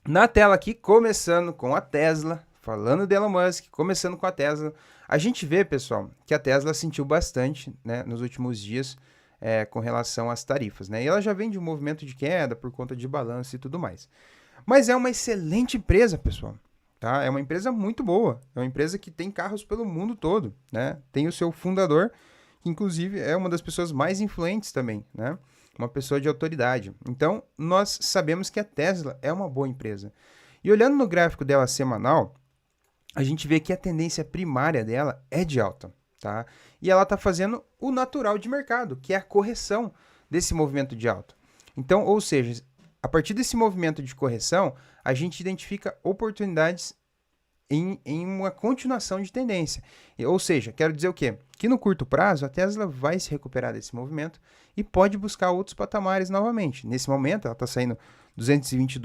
Na tela aqui, começando com a Tesla, falando de Elon Musk, começando com a Tesla. A gente vê, pessoal, que a Tesla sentiu bastante, né, nos últimos dias com relação às tarifas, né? E ela já vem de um movimento de queda por conta de balanço e tudo mais. Mas é uma excelente empresa, pessoal. Tá? É uma empresa muito boa. É uma empresa que tem carros pelo mundo todo, né? Tem o seu fundador, que inclusive é uma das pessoas mais influentes também, né? Uma pessoa de autoridade. Então, nós sabemos que a Tesla é uma boa empresa. E olhando no gráfico dela semanal, a gente vê que a tendência primária dela é de alta, tá? E ela está fazendo o natural de mercado, que é a correção desse movimento de alta. Então, ou seja, a partir desse movimento de correção, a gente identifica oportunidades em uma continuação de tendência. Ou seja, quero dizer o quê? Que no curto prazo a Tesla vai se recuperar desse movimento e pode buscar outros patamares novamente. Nesse momento ela está saindo US$ 220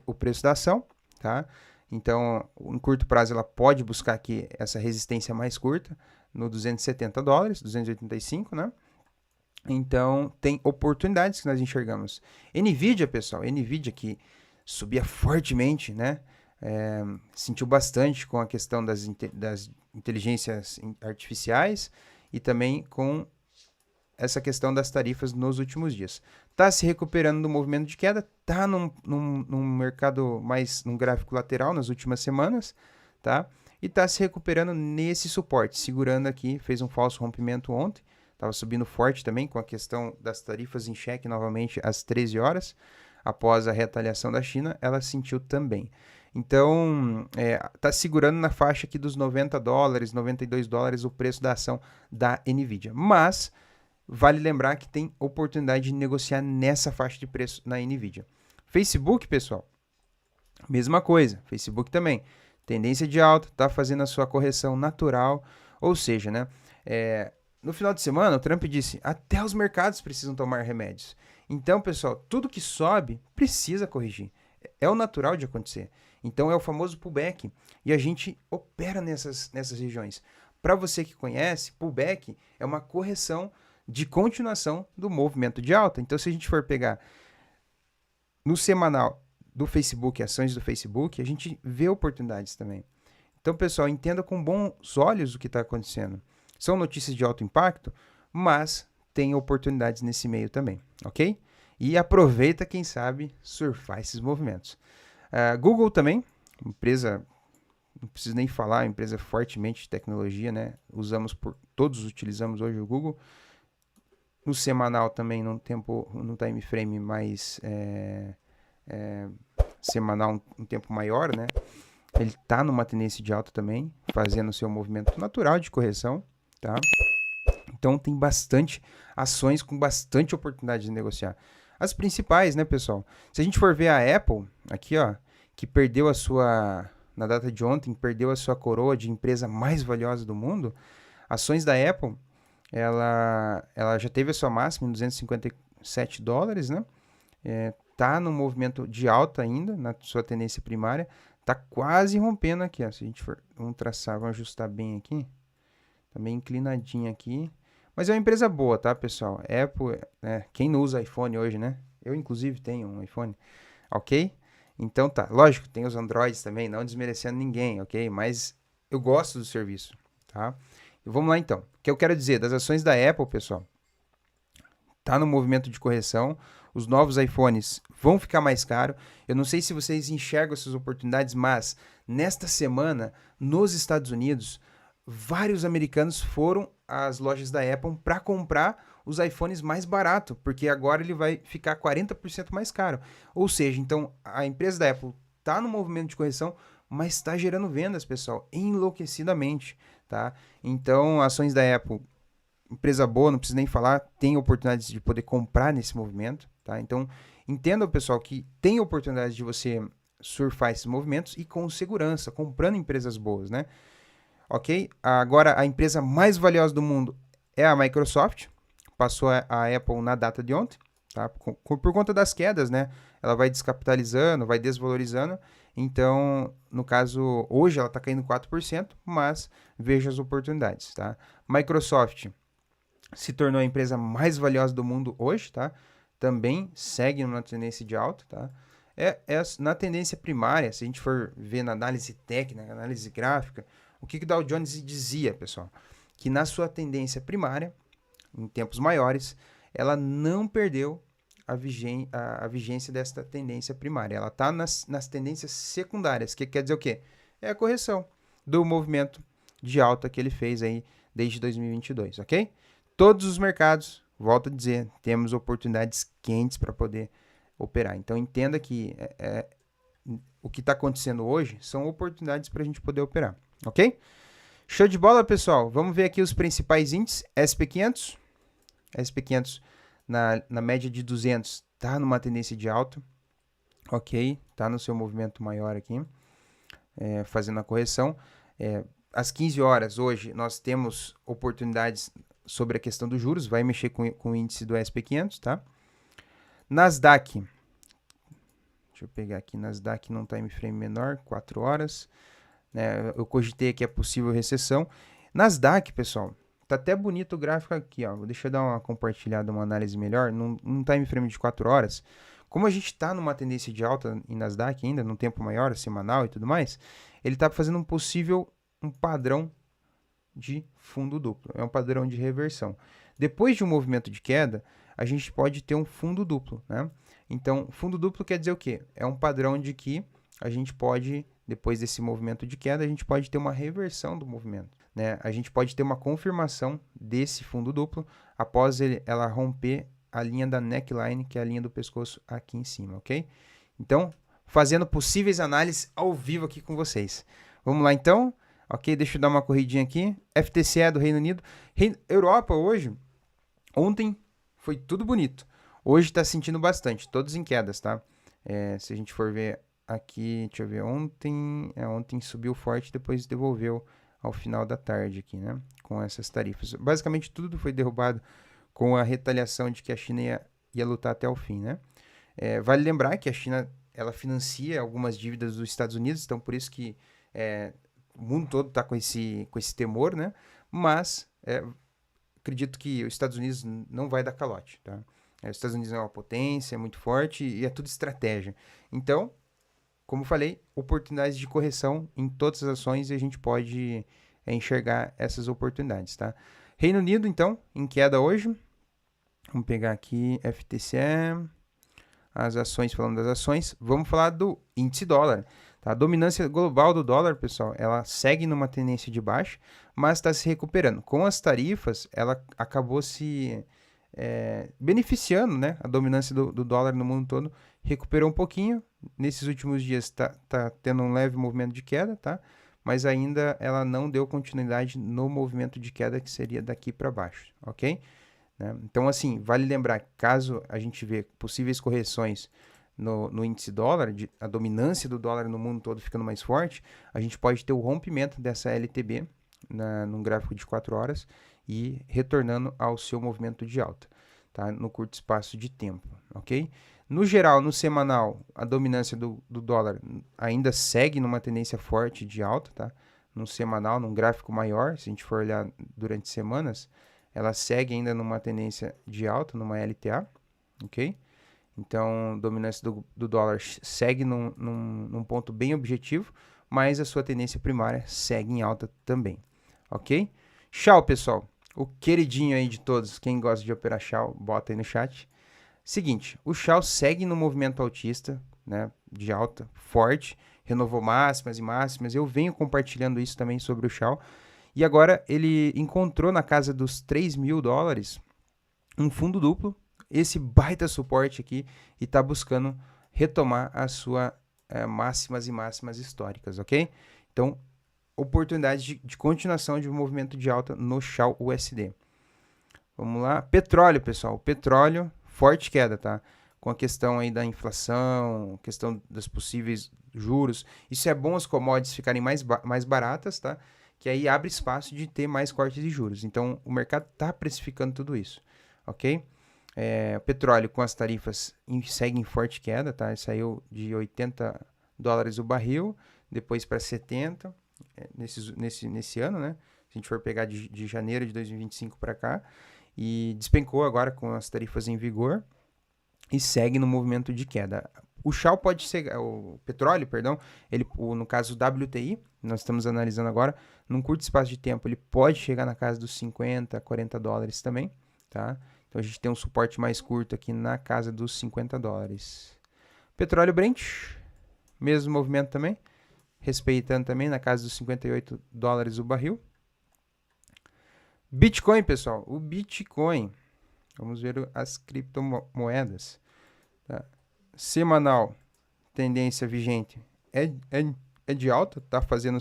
o preço da ação, tá? Então, em curto prazo ela pode buscar aqui essa resistência mais curta no US$ 270, 285, né? Então, tem oportunidades que nós enxergamos. Nvidia, pessoal, Nvidia que subia fortemente, né? Sentiu bastante com a questão das inteligências artificiais e também com essa questão das tarifas nos últimos dias. Está se recuperando do movimento de queda, está num mercado mais, num gráfico lateral nas últimas semanas, tá? E está se recuperando nesse suporte, segurando aqui, fez um falso rompimento ontem, estava subindo forte também com a questão das tarifas em xeque novamente às 13 horas, após a retaliação da China, ela sentiu também. Então, está segurando na faixa aqui dos US$ 90, US$ 92 o preço da ação da Nvidia. Mas vale lembrar que tem oportunidade de negociar nessa faixa de preço na Nvidia. Facebook, pessoal, mesma coisa. Facebook também. Tendência de alta, está fazendo a sua correção natural. Ou seja, né? No final de semana, o Trump disse: até os mercados precisam tomar remédios. Então, pessoal, tudo que sobe precisa corrigir. É o natural de acontecer. Então, é o famoso pullback. E a gente opera nessas regiões. Para você que conhece, pullback é uma correção de continuação do movimento de alta. Então, se a gente for pegar no semanal do Facebook, ações do Facebook, a gente vê oportunidades também. Então, pessoal, entenda com bons olhos o que está acontecendo. São notícias de alto impacto, mas tem oportunidades nesse meio também, ok? E aproveita, quem sabe, surfar esses movimentos. Google também, empresa, não preciso nem falar, empresa fortemente de tecnologia, né? Todos utilizamos hoje o Google. No semanal também, no time frame mais semanal, um tempo maior, né? Ele está numa tendência de alta também, fazendo o seu movimento natural de correção, tá? Então tem bastante ações com bastante oportunidade de negociar. As principais, né, pessoal? Se a gente for ver a Apple, aqui, ó, que perdeu na data de ontem, perdeu a sua coroa de empresa mais valiosa do mundo, ações da Apple, ela já teve a sua máxima em US$ 257, né? Tá no movimento de alta ainda, na sua tendência primária, tá quase rompendo aqui, ó. Se a gente for, vamos traçar, vamos ajustar bem aqui, tá bem inclinadinha aqui, mas é uma empresa boa, tá, pessoal? Apple, quem não usa iPhone hoje, né? Eu, inclusive, tenho um iPhone, ok? Então tá, lógico, tem os Androids também, não desmerecendo ninguém, ok? Mas eu gosto do serviço, tá? Vamos lá então. O que eu quero dizer das ações da Apple, pessoal, tá no movimento de correção. Os novos iPhones vão ficar mais caros. Eu não sei se vocês enxergam essas oportunidades, mas nesta semana, nos Estados Unidos, vários americanos foram às lojas da Apple para comprar os iPhones mais barato, porque agora ele vai ficar 40% mais caro. Ou seja, então a empresa da Apple tá no movimento de correção, mas está gerando vendas, pessoal, enlouquecidamente, tá? Então, ações da Apple, empresa boa, não preciso nem falar, tem oportunidades de poder comprar nesse movimento, tá? Então, entenda, pessoal, que tem oportunidades de você surfar esses movimentos e com segurança, comprando empresas boas, né? Ok? Agora, a empresa mais valiosa do mundo é a Microsoft, passou a Apple na data de ontem, tá? Por conta das quedas, né? Ela vai descapitalizando, vai desvalorizando. Então, no caso, hoje ela está caindo 4%, mas veja as oportunidades, tá? Microsoft se tornou a empresa mais valiosa do mundo hoje, tá? Também segue numa tendência de alta, tá? Na tendência primária, se a gente for ver na análise técnica, análise gráfica, o que o Dow Jones dizia, pessoal? Que na sua tendência primária, em tempos maiores, ela não perdeu a vigência desta tendência primária. Ela está nas tendências secundárias, que quer dizer o quê? É a correção do movimento de alta que ele fez aí desde 2022, ok? Todos os mercados, volto a dizer, temos oportunidades quentes para poder operar. Então, entenda que o que está acontecendo hoje são oportunidades para a gente poder operar, ok? Show de bola, pessoal. Vamos ver aqui os principais índices. SP500. SP500 na média de 200 está numa tendência de alta, ok? Está no seu movimento maior aqui, fazendo a correção. Às 15 horas hoje nós temos oportunidades sobre a questão dos juros, vai mexer com o índice do SP500, tá? Nasdaq, deixa eu pegar aqui, Nasdaq num time frame menor, 4 horas, né? Eu cogitei que é possível recessão. Nasdaq, pessoal, tá até bonito o gráfico aqui, ó. Deixa eu dar uma compartilhada, uma análise melhor, num time frame de 4 horas. Como a gente está numa tendência de alta em Nasdaq ainda, num tempo maior, semanal e tudo mais, ele está fazendo um padrão de fundo duplo, é um padrão de reversão. Depois de um movimento de queda, a gente pode ter um fundo duplo, né? Então, fundo duplo quer dizer o quê? É um padrão de que a gente pode, depois desse movimento de queda, a gente pode ter uma reversão do movimento, né? A gente pode ter uma confirmação desse fundo duplo após ela romper a linha da neckline, que é a linha do pescoço aqui em cima, ok? Então, fazendo possíveis análises ao vivo aqui com vocês. Vamos lá, então? Ok, deixa eu dar uma corridinha aqui. FTSE do Reino Unido. Europa hoje, ontem foi tudo bonito. Hoje está sentindo bastante, todos em quedas, tá? Se a gente for ver aqui, deixa eu ver, ontem subiu forte, depois devolveu ao final da tarde aqui, né? Com essas tarifas. Basicamente tudo foi derrubado com a retaliação de que a China ia lutar até o fim, né? Vale lembrar que a China, ela financia algumas dívidas dos Estados Unidos, então por isso que o mundo todo está com esse temor, né? Mas acredito que os Estados Unidos não vai dar calote, tá? Os Estados Unidos é uma potência, é muito forte e é tudo estratégia. Então, como falei, oportunidades de correção em todas as ações e a gente pode enxergar essas oportunidades, tá? Reino Unido, então, em queda hoje. Vamos pegar aqui FTSE, as ações, falando das ações. Vamos falar do índice dólar. Tá? A dominância global do dólar, pessoal, ela segue numa tendência de baixa, mas está se recuperando. Com as tarifas, ela acabou se beneficiando, né? A dominância do dólar no mundo todo recuperou um pouquinho. Nesses últimos dias está tendo um leve movimento de queda, tá? Mas ainda ela não deu continuidade no movimento de queda que seria daqui para baixo, ok? Né? Então, assim, vale lembrar, caso a gente vê possíveis correções no índice dólar, a dominância do dólar no mundo todo ficando mais forte, a gente pode ter o rompimento dessa LTB num gráfico de 4 horas e retornando ao seu movimento de alta, tá? No curto espaço de tempo, ok? No geral, no semanal, a dominância do dólar ainda segue numa tendência forte de alta, tá? No semanal, num gráfico maior, se a gente for olhar durante semanas, ela segue ainda numa tendência de alta, numa LTA, ok? Então, a dominância do dólar segue num ponto bem objetivo, mas a sua tendência primária segue em alta também, ok? Tchau, pessoal. O queridinho aí de todos, quem gosta de operar Shao, bota aí no chat. Seguinte, o Shao segue no movimento altista, né, de alta, forte, renovou máximas e máximas. Eu venho compartilhando isso também sobre o Shao. E agora ele encontrou na casa dos $3.000 um fundo duplo, esse baita suporte aqui, e está buscando retomar a sua máximas e máximas históricas, ok? Então, oportunidade de continuação de um movimento de alta no Shao USD. Vamos lá. Petróleo, pessoal. Petróleo, forte queda, tá? Com a questão aí da inflação, questão dos possíveis juros. Isso é bom as commodities ficarem mais baratas, tá? Que aí abre espaço de ter mais cortes de juros. Então, o mercado está precificando tudo isso, ok? O petróleo com as tarifas segue em forte queda, tá? Saiu de $80 o barril, depois para 70 nesse ano, né? Se a gente for pegar de janeiro de 2025 para cá, e despencou agora com as tarifas em vigor e segue no movimento de queda. O Shell pode ser, o petróleo, perdão, no caso o WTI, nós estamos analisando agora, num curto espaço de tempo, ele pode chegar na casa dos 50, 40 dólares também, tá? Então a gente tem um suporte mais curto aqui na casa dos 50 dólares. Petróleo Brent, mesmo movimento também, respeitando também na casa dos 58 dólares o barril. Bitcoin, pessoal, o Bitcoin, vamos ver as criptomoedas, tá? Semanal, tendência vigente é de alta, tá fazendo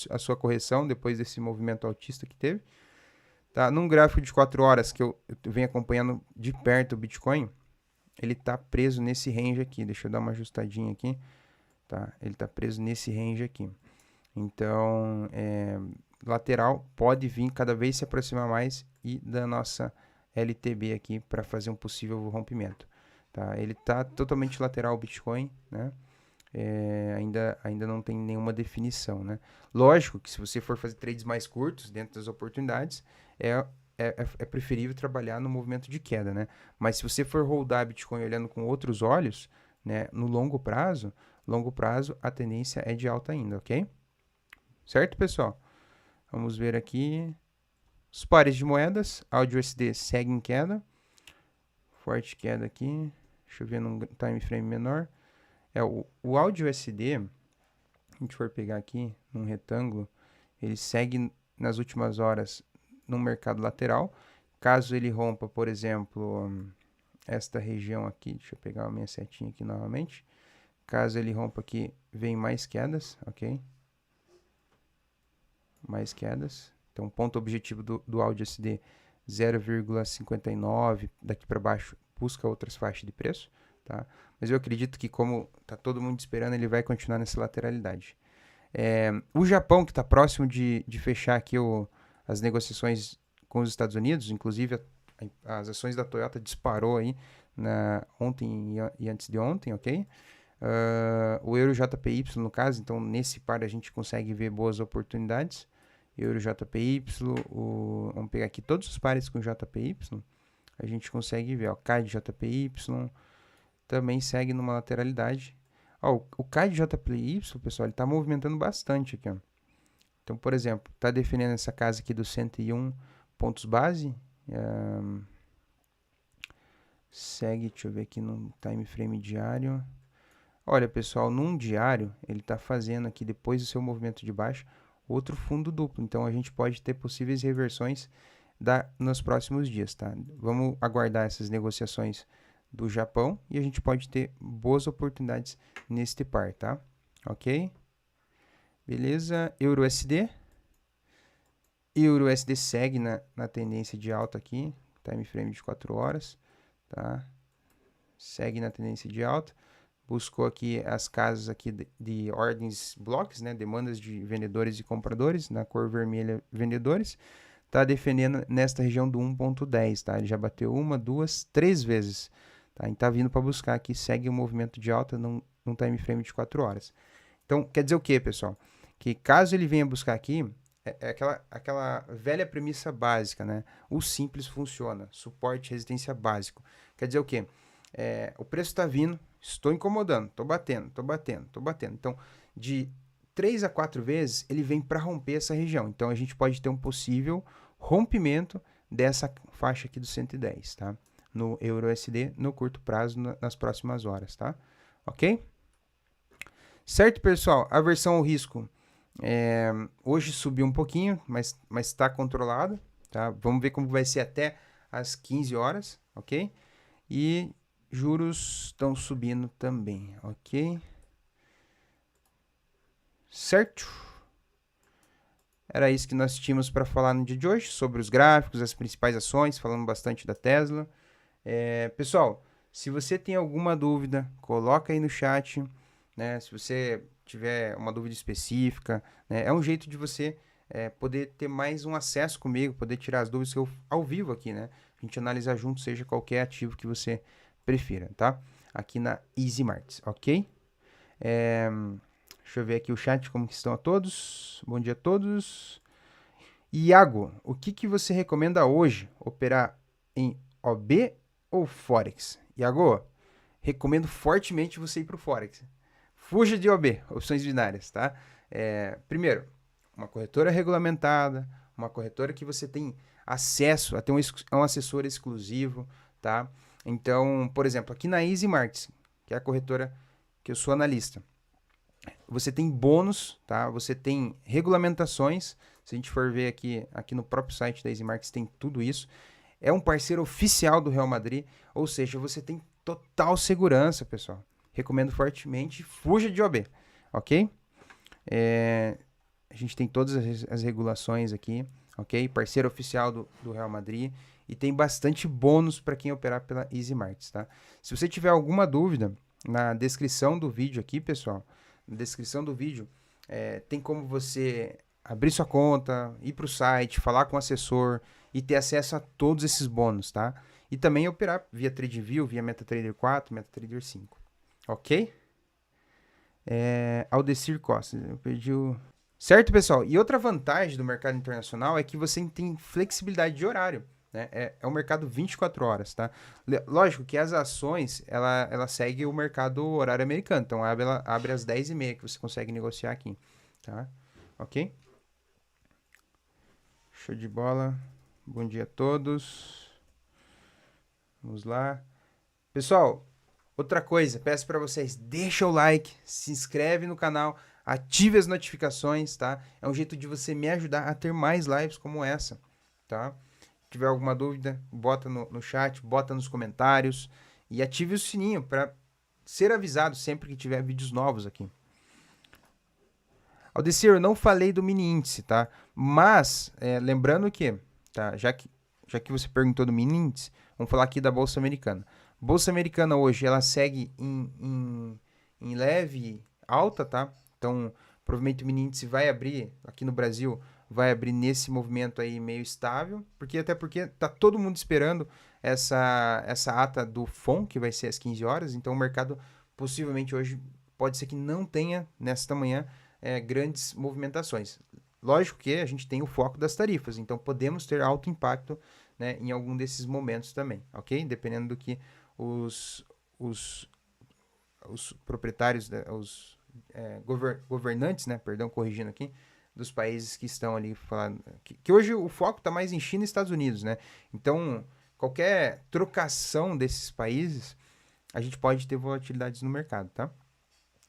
a sua correção depois desse movimento altista que teve. Tá? Num gráfico de 4 horas que eu venho acompanhando de perto o Bitcoin, ele tá preso nesse range aqui. Deixa eu dar uma ajustadinha aqui. Tá? Ele tá preso nesse range aqui. Então, lateral pode vir cada vez se aproximar mais e da nossa LTB aqui para fazer um possível rompimento. Tá? Ele está totalmente lateral o Bitcoin, né? Ainda não tem nenhuma definição, né? Lógico que se você for fazer trades mais curtos dentro das oportunidades, é preferível trabalhar no movimento de queda, né? Mas se você for holdar Bitcoin olhando com outros olhos, né, no longo prazo a tendência é de alta ainda, ok? Certo, pessoal? Vamos ver aqui os pares de moedas. AUD USD segue em queda, forte queda aqui. Deixa eu ver num time frame menor. O AUD USD, a gente for pegar aqui num retângulo, ele segue nas últimas horas no mercado lateral. Caso ele rompa, por exemplo, esta região aqui, deixa eu pegar a minha setinha aqui novamente. Caso ele rompa aqui, vem mais quedas, ok? Mais quedas. Então, ponto objetivo do AUD USD 0,59, daqui para baixo busca outras faixas de preço, tá? Mas eu acredito que como tá todo mundo esperando, ele vai continuar nessa lateralidade. O Japão, que está próximo de fechar aqui as negociações com os Estados Unidos, inclusive as ações da Toyota disparou aí ontem e antes de ontem, ok? O Euro JPY, no caso, então nesse par a gente consegue ver boas oportunidades. Euro JPY, vamos pegar aqui todos os pares com JPY, a gente consegue ver, ó, CAD JPY também segue numa lateralidade. Ó, o CAD JPY, pessoal, ele está movimentando bastante aqui, ó. Então, por exemplo, está defendendo essa casa aqui dos 101 pontos base. Segue, deixa eu ver aqui no time frame diário. Olha, pessoal, num diário, ele está fazendo aqui, depois do seu movimento de baixo, outro fundo duplo. Então, a gente pode ter possíveis reversões nos próximos dias, tá? Vamos aguardar essas negociações do Japão e a gente pode ter boas oportunidades neste par, tá? Ok? Beleza? Euro USD. Euro USD segue na tendência de alta aqui, time frame de 4 horas, tá? Segue na tendência de alta. Buscou aqui as casas aqui de ordens blocks, né? Demandas de vendedores e compradores, na cor vermelha, vendedores. Tá defendendo nesta região do 1.10, tá? Ele já bateu 1, 2, 3 vezes, tá? E tá vindo para buscar aqui, segue o movimento de alta num time frame de 4 horas. Então, quer dizer o que, pessoal? Que caso ele venha buscar aqui, é aquela velha premissa básica, né? O simples funciona, suporte, resistência básico. Quer dizer o quê? O preço está vindo, estou incomodando, estou batendo. Então, de 3 a 4 vezes, ele vem para romper essa região. Então, a gente pode ter um possível rompimento dessa faixa aqui do 110, tá? No Euro USD, no curto prazo, nas próximas horas, tá? Ok? Certo, pessoal? Aversão ao risco. Hoje subiu um pouquinho, mas está controlado, tá? Vamos ver como vai ser até as 15 horas, ok? E juros estão subindo também, ok? Certo? Era isso que nós tínhamos para falar no dia de hoje, sobre os gráficos, as principais ações, falando bastante da Tesla. Pessoal, se você tem alguma dúvida, coloca aí no chat, né? Se você tiver uma dúvida específica, né? É um jeito de você poder ter mais um acesso comigo, poder tirar as dúvidas que eu ao vivo aqui, né? A gente analisar junto, seja qualquer ativo que você prefira, tá? Aqui na Easy Markets, ok? Deixa eu ver aqui o chat, como que estão a todos. Bom dia a todos. Iago, o que você recomenda hoje? Operar em OB ou Forex? Iago, recomendo fortemente você ir para o Forex. Fuja de OB, opções binárias, tá? Primeiro, uma corretora regulamentada, uma corretora que você tem acesso a ter um assessor exclusivo, tá? Então, por exemplo, aqui na Easy Markets, que é a corretora que eu sou analista, você tem bônus, tá? Você tem regulamentações. Se a gente for ver aqui no próprio site da Easy Markets, tem tudo isso. É um parceiro oficial do Real Madrid, ou seja, você tem total segurança, pessoal. Recomendo fortemente, fuja de OB, ok? A gente tem todas as regulações aqui, ok? Parceiro oficial do Real Madrid e tem bastante bônus para quem operar pela Easy Markets, tá? Se você tiver alguma dúvida, na descrição do vídeo aqui, pessoal, na descrição do vídeo, tem como você abrir sua conta, ir para o site, falar com o assessor e ter acesso a todos esses bônus, tá? E também operar via TradingView, via MetaTrader 4, MetaTrader 5, ok? Aldecir Costa, eu perdi o... Certo, pessoal? E outra vantagem do mercado internacional é que você tem flexibilidade de horário, né? É um mercado 24 horas, tá? Lógico que as ações, ela segue o mercado horário americano, então abre às 10h30 que você consegue negociar aqui, tá? Ok? Show de bola. Bom dia a todos. Vamos lá. Pessoal, outra coisa, peço para vocês, deixa o like, se inscreve no canal, ative as notificações, tá? É um jeito de você me ajudar a ter mais lives como essa, tá? Se tiver alguma dúvida, bota no chat, bota nos comentários e ative o sininho para ser avisado sempre que tiver vídeos novos aqui. Aldecir, eu não falei do mini índice, tá? Mas, lembrando que, tá? Já que você perguntou do mini índice, vamos falar aqui da Bolsa Americana. Bolsa Americana hoje, ela segue em leve alta, tá? Então, provavelmente o mini índice vai abrir, aqui no Brasil, vai abrir nesse movimento aí meio estável, até porque tá todo mundo esperando essa ata do FOM, que vai ser às 15 horas, então o mercado possivelmente hoje pode ser que não tenha, nesta manhã, grandes movimentações. Lógico que a gente tem o foco das tarifas, então podemos ter alto impacto, né, em algum desses momentos também, ok? Dependendo do que os proprietários, os governantes, né, perdão, corrigindo aqui, dos países que estão ali falando, que hoje o foco está mais em China e Estados Unidos, né? Então, qualquer trocação desses países, a gente pode ter volatilidades no mercado, tá?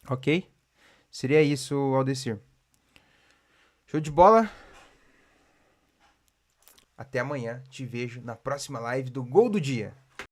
Ok? Seria isso, Aldecir. Show de bola. Até amanhã. Te vejo na próxima live do Gol do Dia.